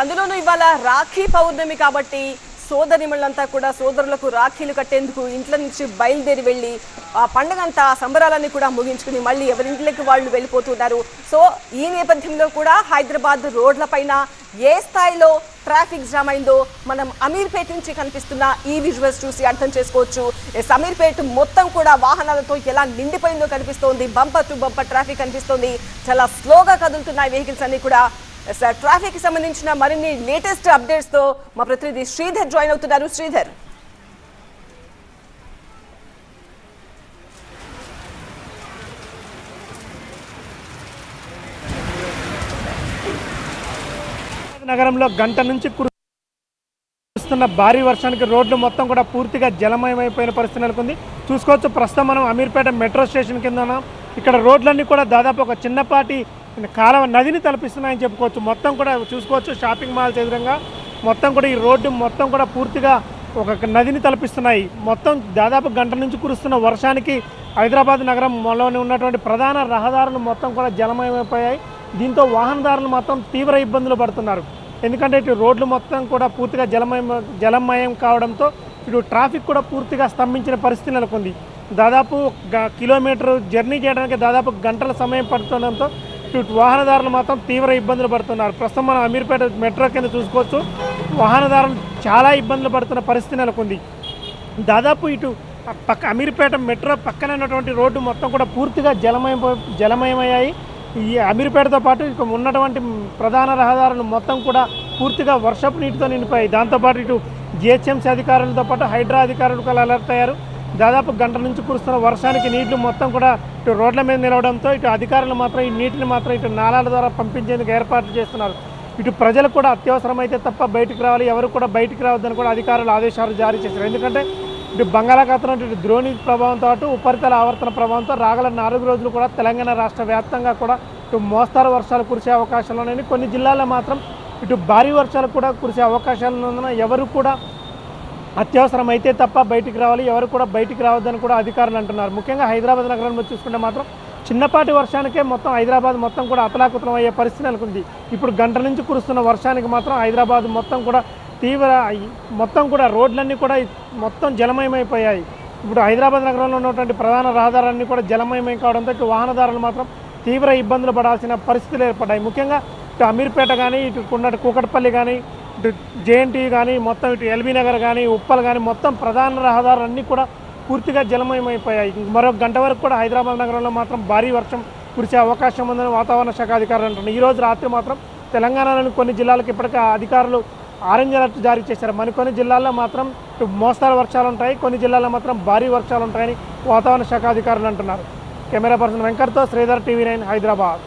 అందులోనూ ఇవాళ రాఖీ పౌర్ణమి కాబట్టి సోదరిమణులంతా కూడా సోదరులకు రాఖీలు కట్టేందుకు ఇంట్ల నుంచి బయలుదేరి వెళ్ళి ఆ పండుగంతా సంబరాలన్నీ కూడా ముగించుకుని మళ్ళీ ఎవరింట్లోకి వాళ్ళు వెళ్ళిపోతున్నారు. సో ఈ నేపథ్యంలో కూడా హైదరాబాద్ రోడ్లపైన ఏ స్థాయిలో ట్రాఫిక్ జామ్ అయిందో మనం అమీర్పేట నుంచి కనిపిస్తున్న ఈ విజువల్స్ చూసి అర్థం చేసుకోవచ్చు. అమీర్పేట మొత్తం కూడా వాహనాలతో ఎలా నిండిపోయిందో కనిపిస్తోంది. బంపర్ టు బంపర్ ట్రాఫిక్ కనిపిస్తోంది. చాలా స్లోగా కదులుతున్నాయి వెహికల్స్ అన్ని కూడా. ట్రాఫిక్ కి సంబంధించిన మరిన్ని లేటెస్ట్ అప్డేట్స్ తో మా ప్రతినిధి శ్రీధర్ జాయిన్ అవుతున్నారు. శ్రీధర్, నగరంలో గంట నుంచి కురుస్తున్న భారీ వర్షానికి రోడ్లు మొత్తం కూడా పూర్తిగా జలమయమైపోయిన పరిస్థితి నెలకొంది. చూసుకోవచ్చు, ప్రస్తుతం మనం అమీర్పేట మెట్రో స్టేషన్ కింద ఉన్నాం. ఇక్కడ రోడ్లన్నీ కూడా దాదాపు ఒక చిన్నపాటి కాలువ నదిని తలపిస్తున్నాయని చెప్పుకోవచ్చు. మొత్తం కూడా చూసుకోవచ్చు, షాపింగ్ మాల్స్ ఎదురుగా మొత్తం కూడా ఈ రోడ్డు మొత్తం కూడా పూర్తిగా ఒక నదిని తలపిస్తున్నాయి. మొత్తం దాదాపు గంట నుంచి కురుస్తున్న వర్షానికి హైదరాబాద్ నగరం మొదలోనే ఉన్నటువంటి ప్రధాన రహదారులు మొత్తం కూడా జలమయమైపోయాయి. దీంతో వాహనదారులు మొత్తం తీవ్ర ఇబ్బందులు పడుతున్నారు. ఎందుకంటే ఇటు రోడ్లు మొత్తం కూడా పూర్తిగా జలమయం కావడంతో ఇటు ట్రాఫిక్ కూడా పూర్తిగా స్తంభించిన పరిస్థితి నెలకొంది. దాదాపు కిలోమీటర్ జర్నీ చేయడానికి దాదాపు గంటల సమయం పడుతుండడంతో ఇటు వాహనదారులు మాత్రం తీవ్ర ఇబ్బందులు పడుతున్నారు. ప్రస్తుతం మనం అమీర్పేట మెట్రో కింద చూసుకోవచ్చు, వాహనదారులు చాలా ఇబ్బందులు పడుతున్న పరిస్థితి నెలకొంది. దాదాపు ఇటు అమీర్పేట మెట్రో పక్కన ఉన్నటువంటి రోడ్డు మొత్తం కూడా పూర్తిగా జలమయమయ్యాయి. ఈ అమీర్పేటతో పాటు ఇక ఉన్నటువంటి ప్రధాన రహదారులు మొత్తం కూడా పూర్తిగా వర్షపు నీటితో నిండిపోయాయి. దాంతోపాటు ఇటు జిహెచ్ఎంసీ అధికారులతో పాటు హైడ్రా అధికారులు కూడా అలర్ట్ అయ్యారు. దాదాపు గంట నుంచి కురుస్తున్న వర్షానికి నీళ్లు మొత్తం కూడా ఇటు రోడ్ల మీద నిలవడంతో ఇటు అధికారులు మాత్రం ఈ నీటిని మాత్రం ఇటు నాలాల ద్వారా పంపించేందుకు ఏర్పాట్లు చేస్తున్నారు. ఇటు ప్రజలు కూడా అత్యవసరమైతే తప్ప బయటికి రావాలి, ఎవరు కూడా బయటికి రావద్దని కూడా అధికారులు ఆదేశాలు జారీ చేశారు. ఎందుకంటే ఇటు బంగాళాఖాతంలో ఇటు ద్రోణి ప్రభావంతో పాటు ఉపరితల ఆవర్తన ప్రభావంతో రాగల 4 రోజులు కూడా తెలంగాణ రాష్ట్ర వ్యాప్తంగా కూడా ఇటు మోస్తారు వర్షాలు కురిసే అవకాశాలు ఉన్నాయి. కొన్ని జిల్లాల్లో మాత్రం ఇటు భారీ వర్షాలు కూడా కురిసే అవకాశాలు ఉన్నందున ఎవరు కూడా అత్యవసరం అయితే తప్ప బయటికి రావాలి, ఎవరు కూడా బయటికి రావద్దని కూడా అధికారులు అంటున్నారు. ముఖ్యంగా హైదరాబాద్ నగరంలో చూసుకుంటే మాత్రం చిన్నపాటి వర్షానికే మొత్తం హైదరాబాద్ మొత్తం కూడా అతలాకుతలం అయ్యే పరిస్థితి నెలకొంది. ఇప్పుడు గంట నుంచి కురుస్తున్న వర్షానికి మాత్రం హైదరాబాద్ మొత్తం కూడా మొత్తం కూడా రోడ్లన్నీ కూడా మొత్తం జలమయమైపోయాయి. ఇప్పుడు హైదరాబాద్ నగరంలో ఉన్నటువంటి ప్రధాన రహదారులన్నీ కూడా జలమయమై కావడంతో ఇటు వాహనదారులు మాత్రం తీవ్ర ఇబ్బందులు పడాల్సిన పరిస్థితులు ఏర్పడ్డాయి. ముఖ్యంగా ఇటు అమీర్పేట కానీ, ఇటు కూకట్పల్లి కానీ, ఇటు జేఎన్టీ కానీ, మొత్తం ఇటు ఎల్బీ నగర్ కానీ, ఉప్పల్ కానీ మొత్తం ప్రధాన రహదారులన్నీ కూడా పూర్తిగా జలమయమైపోయాయి. మరో గంట వరకు కూడా హైదరాబాద్ నగరంలో మాత్రం భారీ వర్షం కురిసే అవకాశం ఉందని వాతావరణ శాఖ అధికారులు అంటున్నారు. ఈరోజు రాత్రి మాత్రం తెలంగాణలోని కొన్ని జిల్లాలకు ఇప్పటికే అధికారులు ఆరెంజ్ అలర్ట్ జారీ చేశారు. మరికొన్ని జిల్లాల్లో మాత్రం మోస్తరు వర్షాలు ఉంటాయి, కొన్ని జిల్లాల్లో మాత్రం భారీ వర్షాలు ఉంటాయని వాతావరణ శాఖ అధికారులు అంటున్నారు. కెమెరా పర్సన్ వెంకట్తో శ్రీధర్, టీవీ9 హైదరాబాద్.